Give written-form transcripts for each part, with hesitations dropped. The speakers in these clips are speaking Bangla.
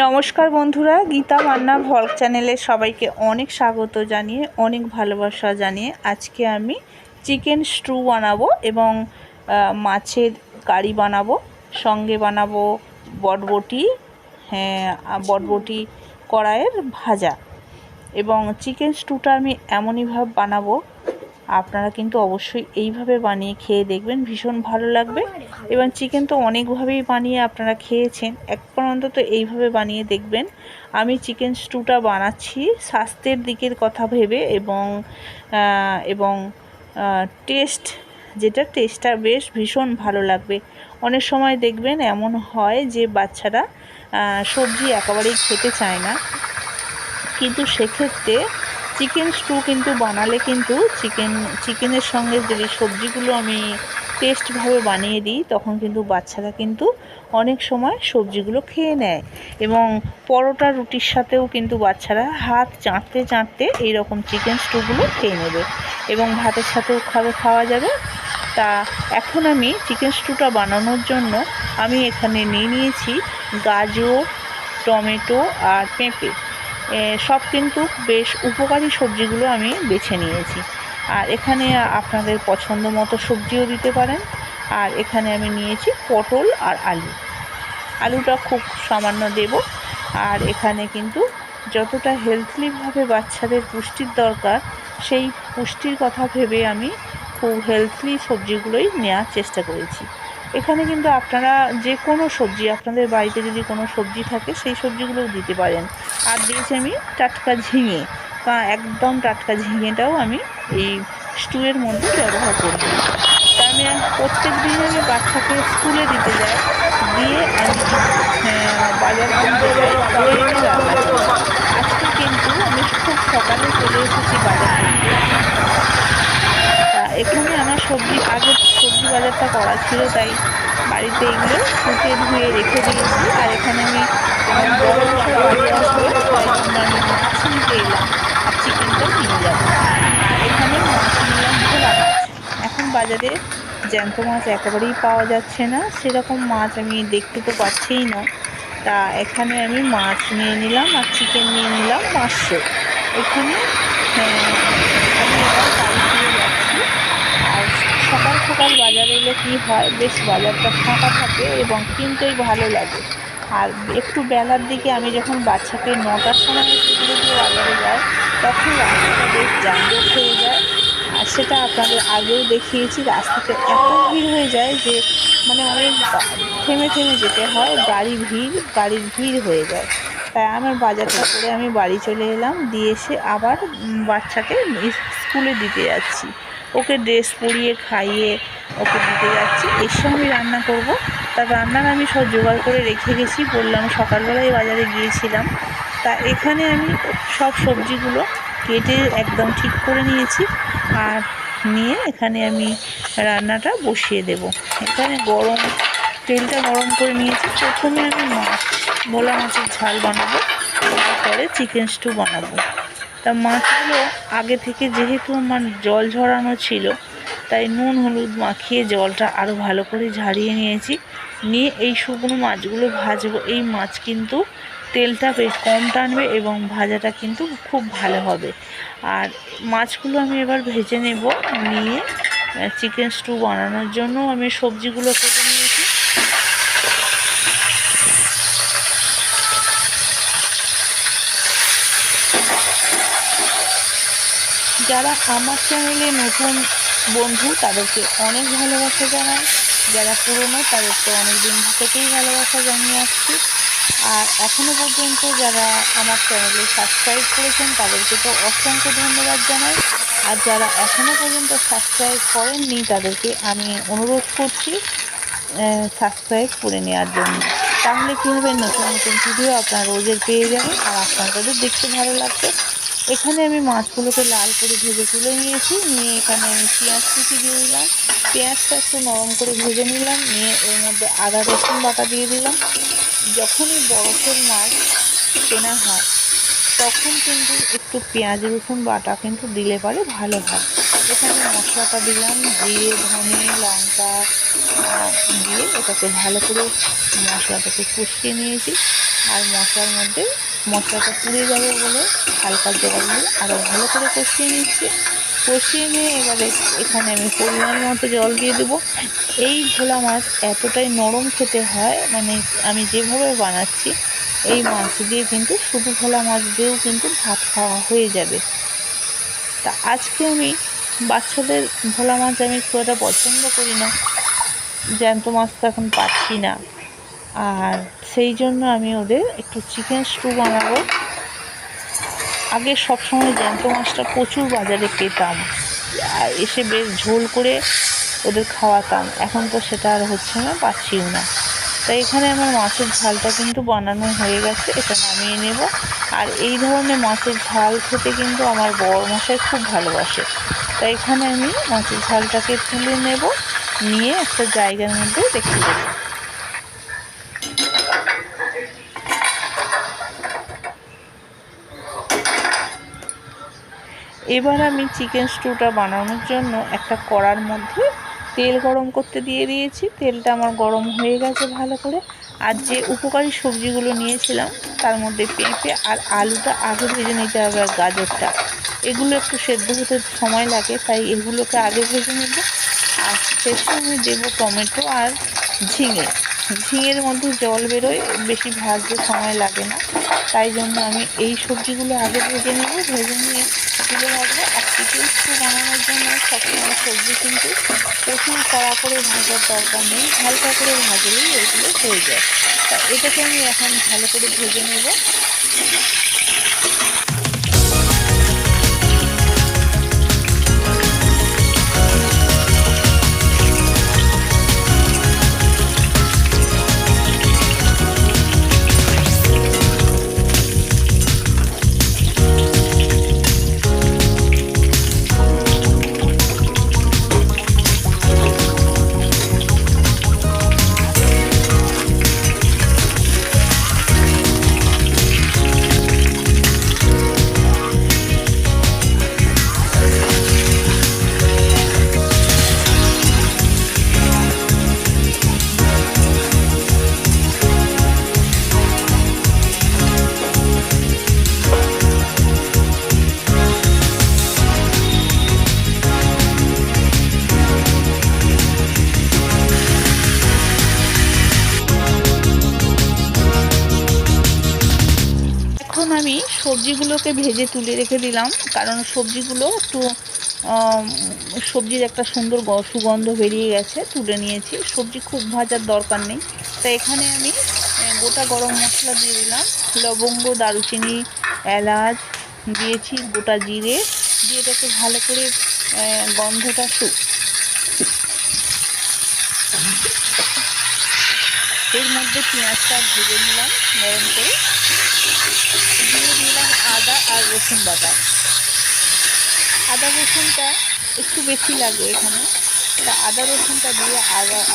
নমস্কার বন্ধুরা, গীতা মান্না ভ্লগ চ্যানেলে সবাইকে অনেক স্বাগত জানিয়ে অনেক ভালোবাসা জানিয়ে আজকে আমি চিকেন স্ট্রু বানাবো এবং মাছের কারি বানাবো। সঙ্গে বানাবো বটবটি, বটবটি কড়াইয়ের ভাজা। এবং চিকেন স্ট্রুটা আমি এমনইভাবে বানাবো, আপনারা কিন্তু অবশ্যই এইভাবে বানিয়ে খেয়ে দেখবেন, ভীষণ ভালো লাগবে। এবং চিকেন তো অনেকভাবেই বানিয়ে আপনারা খেয়েছেন, একবার অন্তত এইভাবে বানিয়ে দেখবেন। আমি চিকেন স্ট্রুটা বানাচ্ছি স্বাস্থ্যের দিকের কথা ভেবে এবং টেস্টটা বেশ ভীষণ ভালো লাগবে। অনেক সময় দেখবেন এমন হয় যে বাচ্চারা সবজি একেবারেই খেতে চায় না, কিন্তু সেক্ষেত্রে চিকেন স্ট্রু কিন্তু বানালে কিন্তু চিকেনের সঙ্গে যদি সবজিগুলো আমি টেস্টভাবে বানিয়ে দিই, তখন কিন্তু বাচ্চারা কিন্তু অনেক সময় সবজিগুলো খেয়ে নেয়। এবং পরোটা রুটির সাথেও কিন্তু বাচ্চারা হাত চাটতে চাটতে এইরকম চিকেন স্ট্রুগুলো খেয়ে নেবে এবং ভাতের সাথেও খাওয়া যাবে। তা এখন আমি চিকেন স্ট্রুটা বানানোর জন্য আমি এখানে নিয়েছি গাজর, টমেটো আর পেঁপে। সব কিন্তু বেশ উপকারী সবজিগুলো আমি বেছে নিয়েছি। আর এখানে আপনাদের পছন্দ মতো সবজিও দিতে পারেন। আর এখানে আমি নিয়েছি পটল আর আলুটা খুব সামান্য দেব। আর এখানে কিন্তু যতটা হেলথলিভাবে বাচ্চাদের পুষ্টির দরকার, সেই পুষ্টির কথা ভেবে আমি খুব হেলথলি সবজিগুলোই নেওয়ার চেষ্টা করেছি। এখানে কিন্তু আপনারা যে কোনো সবজি, আপনাদের বাড়িতে যদি কোনো সবজি থাকে সেই সবজিগুলোও দিতে পারেন। আর দিয়েছি আমি টাটকা ঝিঙে, বা একদম টাটকা ঝিঙেটাও আমি এই স্টুয়ের মধ্যে ব্যবহার করব। তা আমি প্রত্যেক দিন আমি বাচ্চাকে স্কুলে দিতে যাই, দিয়ে আমি বাজার করতে যাই, করে এনে রান্না করি। আজকে কিন্তু আমি খুব সকালে চলে এসেছি বাজার করতে। তা এখানে আমার সবজি বাজারটা করা ছিল, তাই বাড়িতে এগুলো কুটে ধুয়ে রেখে দিয়েছি। আর এখানে আমি আমার বড় মশাই বাড়ি আসবে, তাই জন্য আমি মাছ নিতে এলাম আর চিকেনটাও নিয়ে যাব। এখানে মাছ নিলাম ভোলা মাছ। এখন বাজারে জ্যান্ত মাছ একেবারেই পাওয়া যাচ্ছে না, সেরকম মাছ আমি দেখতে তো পাচ্ছিই না। তা এখানে আমি মাছ নিয়ে নিলাম আর চিকেন নিয়ে নিলাম 500। এখানে আমি এবার বাড়ি ফিরে যাচ্ছি। আর সকাল সকাল বাজারে এলে কী হয়, বেশ বাজারটা ফাঁকা থাকে এবং কিনতেই ভালো লাগে। আর একটু বেলার দিকে আমি যখন বাচ্চাকে 9টার সময় স্কুলে দিয়ে বাজারে যাই, তখন রাস্তাটা বেশ যানজট হয়ে যায়। আর সেটা আপনাদের আগেও দেখিয়েছি, রাস্তাতে এত ভিড় হয়ে যায় যে অনেক থেমে থেমে যেতে হয়, গাড়ির ভিড় হয়ে যায়। তাই আমার বাজারটা করে আমি বাড়ি চলে এলাম, দিয়ে এসে আবার বাচ্চাকে স্কুলে দিতে যাচ্ছি। ওকে ড্রেস পরিয়ে খাইয়ে ওকে দিতে যাচ্ছি, এসে আমি রান্না করব। তার রান্নার আমি সব জোগাড় করে রেখে গেছি, বললাম সকালবেলায় বাজারে গিয়েছিলাম। তা এখানে আমি সব সবজিগুলো কেটে একদম ঠিক করে নিয়েছি। আর নিয়ে এখানে আমি রান্নাটা বসিয়ে দেব। এখানে তেলটা গরম করে নিয়েছি। প্রথমে আমি ভোলা মাছের ঝাল বানাবো, তারপরে চিকেন স্টু বানাবো। তা মাছগুলো আগে থেকে যেহেতু আমার জল ঝরানো ছিল, তাই নুন হলুদ মাখিয়ে জলটা আরও ভালো করে ঝারিয়ে নিয়েছি। নিয়ে এই শুকনো মাছগুলো ভাজবো। এই মাছ কিন্তু তেলটা বেশ কম টানবে এবং ভাজাটা কিন্তু খুব ভালো হবে। আর মাছগুলো আমি এবার ভেজে নেব। নিয়ে চিকেন স্টু বানানোর জন্য আমি সবজিগুলো কেটে নিয়েছি। যারা আমার চ্যানেলে নতুন বন্ধু, তাদেরকে অনেক ভালোবাসা জানাই। যারা পুরনো, তাদেরকে অনেক দিন থেকেই ভালোবাসা জানিয়ে আসছি। আর এখনও পর্যন্ত যারা আমার চ্যানেলে সাবস্ক্রাইব করেছেন, তাদেরকে তো অসংখ্য ধন্যবাদ জানাই। আর যারা এখনও পর্যন্ত সাবস্ক্রাইব করেননি, তাদেরকে আমি অনুরোধ করছি সাবস্ক্রাইব করে নেওয়ার জন্য। তাহলে কী হবে, নতুন নতুন ভিডিও আপনারা রোজের পেয়ে যাবেন আর আপনাদের দেখতে ভালো লাগবে। এখানে আমি মাছগুলোকে লাল করে ভেজে তুলে নিয়েছি। নিয়ে এখানে আমি পেঁয়াজ কুচি দিয়ে দিলাম। পেঁয়াজটা একটু নরম করে ভেজে নিলাম। নিয়ে এর মধ্যে আদা রসুন বাটা দিয়ে দিলাম। যখনই বরফের মাছ কেনা হয়, তখন কিন্তু একটু পেঁয়াজ রসুন বাটা কিন্তু দিলে পরে ভালো হয়। এখানে মশলাটা দিলাম, জিরে ধনে লঙ্কা দিয়ে এটাকে ভালো করে মশলাটাকে কষিয়ে নিয়েছি। আর মশলার মধ্যে মশলাটা পুড়ে যাবে বলে হালকা জল দিয়ে আরও ভালো করে কষিয়ে নিচ্ছি। কষিয়ে নিয়ে এবারে এখানে আমি পরিমাণ মতো জল দিয়ে দেবো। এই ভোলা মাছ এতটাই নরম খেতে হয়, মানে আমি যেভাবে বানাচ্ছি এই মাছ দিয়ে কিন্তু শুধু ভোলা মাছ দিয়েও কিন্তু ভাত খাওয়া হয়ে যাবে। তা আজকে আমি বাচ্চাদের ভোলা মাছ আমি খুব একটা পছন্দ করি না, জ্যান্ত মাছ তো এখন পাচ্ছি না, আর সেই জন্য আমি ওদের একটু চিকেন স্টু বানাবো। আগে সবসময় জ্যান্ত মাছটা প্রচুর বাজারে পেতাম, এসে বেশ ঝোল করে ওদের খাওয়াতাম, এখন তো সেটা আর হচ্ছে না, পাচ্ছিও না। তাই এখানে আমার মাছের ঝালটা কিন্তু বানানো হয়ে গেছে, এটা নামিয়ে নেব। আর এই ধরনের মাছের ঝাল খেতে কিন্তু আমার বড় মশাই খুব ভালোবাসে, তাই এখানে আমি মাছের ঝালটাকে তুলে নেব, নিয়ে একটা জায়গার মধ্যে রেখে দেব। এবার আমি চিকেন স্টুটা বানানোর জন্য একটা কড়ার মধ্যে তেল গরম করতে দিয়ে দিয়েছি। তেলটা আমার গরম হয়ে গেছে ভালো করে। আর যে উপকারী সবজিগুলো নিয়েছিলাম তার মধ্যে পেঁপে আর আলুটা আগে ভেজে নিতে হবে, আর গাজরটা, এগুলো একটু সেদ্ধ হতে সময় লাগে, তাই এগুলোকে আগে ভেজে নেব। আর শেষে আমি দেবো টমেটো আর ঝিঙে। ঝিঙের মধ্যে জল বেরোয়, বেশি ভাজতে সময় লাগে না, তাই জন্য আমি এই সবজিগুলো আগে ভেজে নেব। ভেজে নিয়ে তুলে রাখবো। আর চিকেন স্টু বানানোর জন্য সবসময় সবজি কিন্তু প্রচুর কড়া করে ভাজার দরকার নেই, হালকা করে ভাজলেই এগুলো হয়ে যায়। তা এটাকে আমি এখন ভালো করে ভেজে নেব। আমি সবজিগুলোকে ভেজে তুলে রেখে দিলাম, কারণ সবজিগুলো একটু সবজির একটা সুন্দর সুগন্ধ বেরিয়ে গেছে, তুলে নিয়েছি। সবজি খুব ভাজার দরকার নেই, তাই এখানে আমি গোটা গরম মশলা দিয়ে দিলাম, লবঙ্গ, দারুচিনি, এলাচ দিয়েছি, গোটা জিরে দিয়ে এটাকে ভালো করে গন্ধটা এর মধ্যে পেঁয়াজটা ভেজে নিলাম নরম করে, দিয়ে দিলাম আদা আর রসুন বাটা। আদা রসুনটা একটু বেশি লাগবে এখানে, তা আদা রসুনটা দিয়ে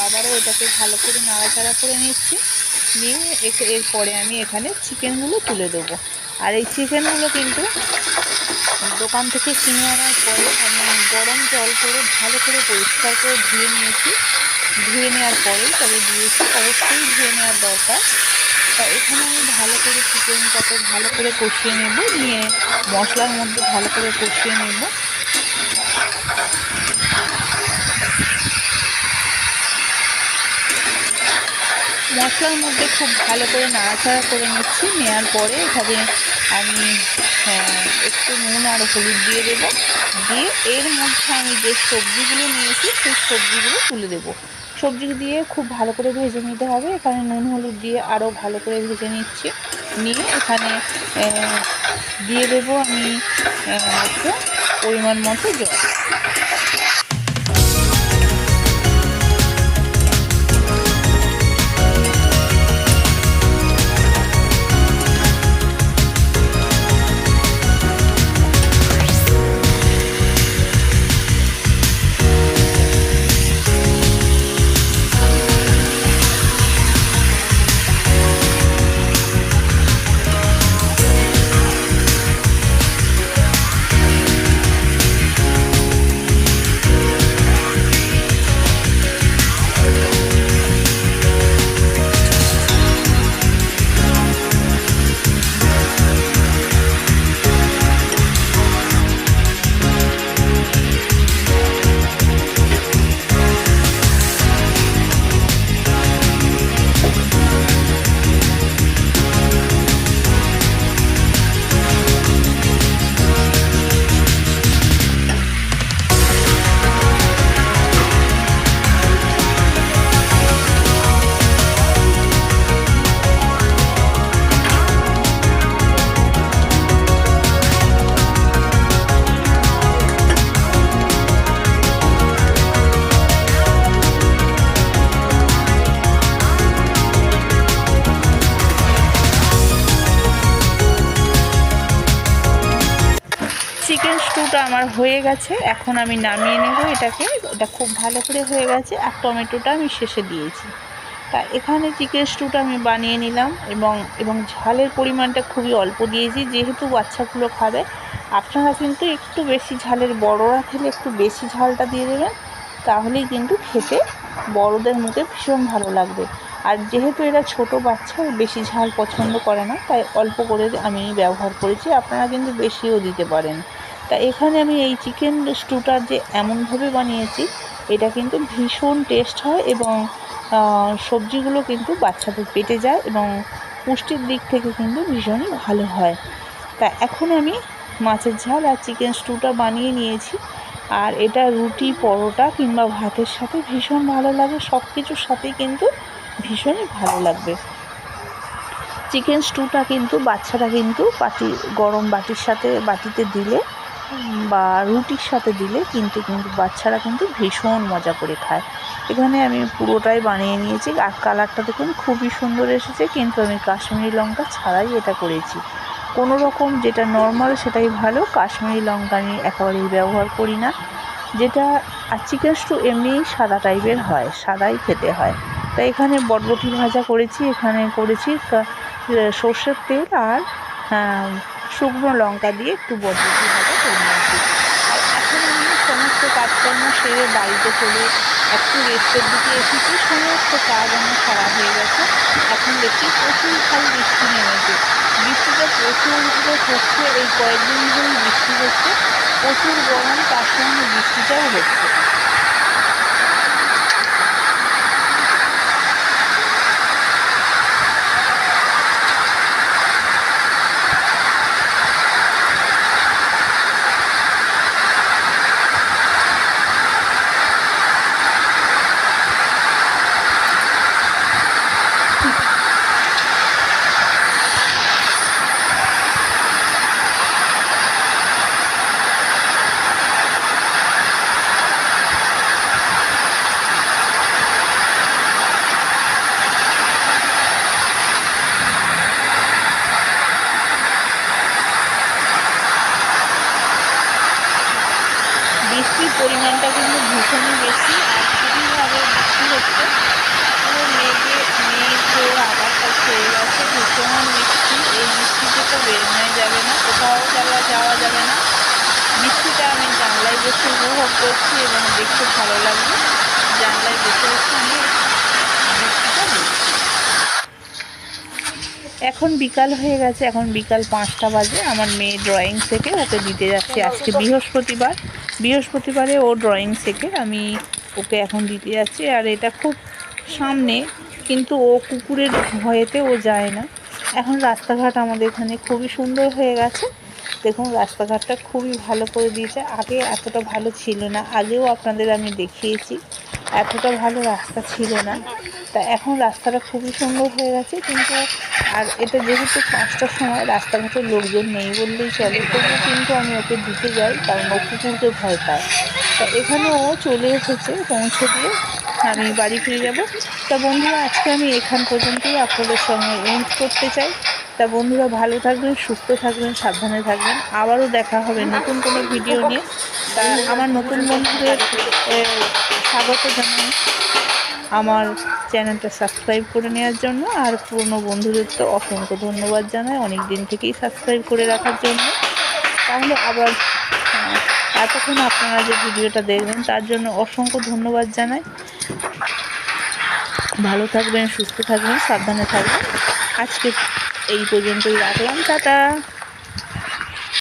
আবারও এটাকে ভালো করে নাড়াচাড়া করে নিচ্ছি। নিয়ে এরপরে আমি এখানে চিকেনগুলো তুলে দেবো। আর এই চিকেনগুলো কিন্তু দোকান থেকে কিনে আনার পরে আমি গরম জল করে ভালো করে পরিষ্কার করে ধুয়ে নিয়েছি। ধুয়ে নেওয়ার পরেই তবে দিয়েছি, অবশ্যই ধুয়ে নেওয়ার দরকার। তা এখানে আমি ভালো করে চিকেনটাকে ভালো করে কষিয়ে নেব, নিয়ে মশলার মধ্যে ভালো করে কষিয়ে নেব। মশলার মধ্যে খুব ভালো করে নাড়াচাড়া করে নিচ্ছি। নেওয়ার পরে এখানে আমি একটু নুন আর হলুদ দিয়ে দেবো। দিয়ে এর মধ্যে আমি যে সবজিগুলো নিয়েছি সেই সবজিগুলো তুলে দেবো। সবজি দিয়ে খুব ভালো করে ভেজে নিতে হবে। এখানে নুন হলুদ দিয়ে আরও ভালো করে ভেজে নিচ্ছি। নিয়ে এখানে দিয়ে দেবো আমি একটু পরিমাণ মতো জল। চিকেন স্টুটা আমার হয়ে গেছে, এখন আমি নামিয়ে নেব এটাকে। এটা খুব ভালো করে হয়ে গেছে, আর টমেটোটা আমি শেষে দিয়েছি। তা এখানে চিকেন স্টুটা আমি বানিয়ে নিলাম, এবং ঝালের পরিমাণটা খুবই অল্প দিয়েছি, যেহেতু বাচ্চাগুলো খাবে। আপনারা কিন্তু একটু বেশি ঝালের, বড়রা খেলে একটু বেশি ঝালটা দিয়ে দেবেন, তাহলেই কিন্তু খেতে বড়দের মুখে ভীষণ ভালো লাগবে। আর যেহেতু এরা ছোট বাচ্চা, বেশি ঝাল পছন্দ করে না, তাই অল্প করে আমি ব্যবহার করেছি। আপনারা কিন্তু বেশিও দিতে পারেন। তা এখানে আমি এই চিকেন স্টুটা যে এমনভাবে বানিয়েছি, এটা কিন্তু ভীষণ টেস্ট হয়, এবং সবজিগুলো কিন্তু বাচ্চাদের পেটে যায়, এবং পুষ্টির দিক থেকে কিন্তু ভীষণই ভালো হয়। তা এখন আমি মাছের ঝাল আর চিকেন স্টুটা বানিয়ে নিয়েছি, আর এটা রুটি, পরোটা কিংবা ভাতের সাথে ভীষণ ভালো লাগে। সব কিছুর সাথেই কিন্তু ভীষণই ভালো লাগবে। চিকেন স্টুটা কিন্তু বাচ্চারা কিন্তু গরম বাটিতে দিলে বা রুটির সাথে দিলে কিন্তু বাচ্চারা কিন্তু ভীষণ মজা করে খায়। এখানে আমি পুরোটাই বানিয়ে নিয়েছি, আর কালারটা দেখুন খুবই সুন্দর এসেছে, কিন্তু আমি কাশ্মীরি লঙ্কা ছাড়াই এটা করেছি। কোনো রকম যেটা নর্মাল সেটাই ভালো, কাশ্মীরি লঙ্কা আমি একেবারেই ব্যবহার করি না। যেটা আর চিকেন স্টু এমনিই সাদা টাইপের হয়, সাদাই খেতে হয়। তাই এখানে বটবটি ভাজা করেছি, এখানে করেছি সর্ষের তেল আর শুকনো লঙ্কা দিয়ে একটু বটবটি ভাজা করে নিয়েছি। আর এখন আমি সমস্ত কাজকর্ম সেরে বাড়িতে চলে একটু রেস্টের দিকে এসেছি। সমস্ত কাজ আমার সারা হয়ে গেছে। এখন দেখছি প্রচুর ভালো বৃষ্টি নেমেছে, বৃষ্টিটা প্রচুরভাবে হচ্ছে, এই কয়েকদিন ধরে বৃষ্টি হচ্ছে, প্রচুর গরম, তার সঙ্গে বৃষ্টিটাও হচ্ছে। বৃষ্টির পরিমাণটা কিন্তু ভীষণই বেশি, আর খুবইভাবে বৃষ্টি হচ্ছে। পুরো মেঘের আকাশটা ছেয়ে গেছে, ভীষণ বৃষ্টি। এই বৃষ্টিতে তো বেরোনোই যাবে না, কোথাও যাওয়া যাবে না। বৃষ্টিটা আমি জানলায় বসে উপভোগ করছি, এবং দেখতে ভালো লাগবে। জানলায় বসে বসে আমি বৃষ্টিটা দেখছি। এখন বিকাল হয়ে গেছে, এখন বিকাল 5টা বাজে। আমার মেয়ে ড্রয়িং শেখে, ওকে দিতে যাচ্ছি। আজকে বৃহস্পতিবারে ও ড্রয়িং শেখে, আমি ওকে এখন দিতে যাচ্ছি। আর এটা খুব সামনে, কিন্তু ও কুকুরের ভয়েতে ও যায় না। এখন রাস্তাঘাট আমাদের এখানে খুবই সুন্দর হয়ে গেছে। দেখুন রাস্তাঘাটটা খুবই ভালো করে দিয়েছে, আগে এতটা ভালো ছিল না। আগেও আপনাদের আমি দেখিয়েছি, এতটা ভালো রাস্তা ছিল না। তা এখন রাস্তাটা খুবই সুন্দর হয়ে গেছে। কিন্তু আর এটা যেহেতু 5টার সময়, রাস্তাঘাটের লোকজন নেই বললেই চলে, তবুও কিন্তু আমি ওকে দিতে যাই, কারণ ও কুকুরকে ভয় পায়। তা এখানে ও চলে এসেছে, পৌঁছে দিয়ে আমি বাড়ি ফিরে যাব। তা বন্ধুরা, আজকে আমি এখান পর্যন্তই আপনাদের সঙ্গে এন্ড করতে চাই। তা বন্ধুরা, ভালো থাকবেন, সুস্থ থাকবেন, সাবধানে থাকবেন। আবারও দেখা হবে নতুন কোনো ভিডিও নিয়ে। তা আমার নতুন বন্ধুদের স্বাগত জানাই আমার চ্যানেলটা সাবস্ক্রাইব করে নেওয়ার জন্য। আর পুরনো বন্ধুদের তো অসংখ্য ধন্যবাদ জানাই অনেক দিন থেকেই সাবস্ক্রাইব করে রাখার জন্য। তাহলে আবার এতক্ষণ আপনারা যে ভিডিওটা দেখবেন তার জন্য অসংখ্য ধন্যবাদ জানাই। ভালো থাকবেন, সুস্থ থাকবেন, সাবধানে থাকবেন। আজকে এই পর্যন্তই রাখলাম, টাটা।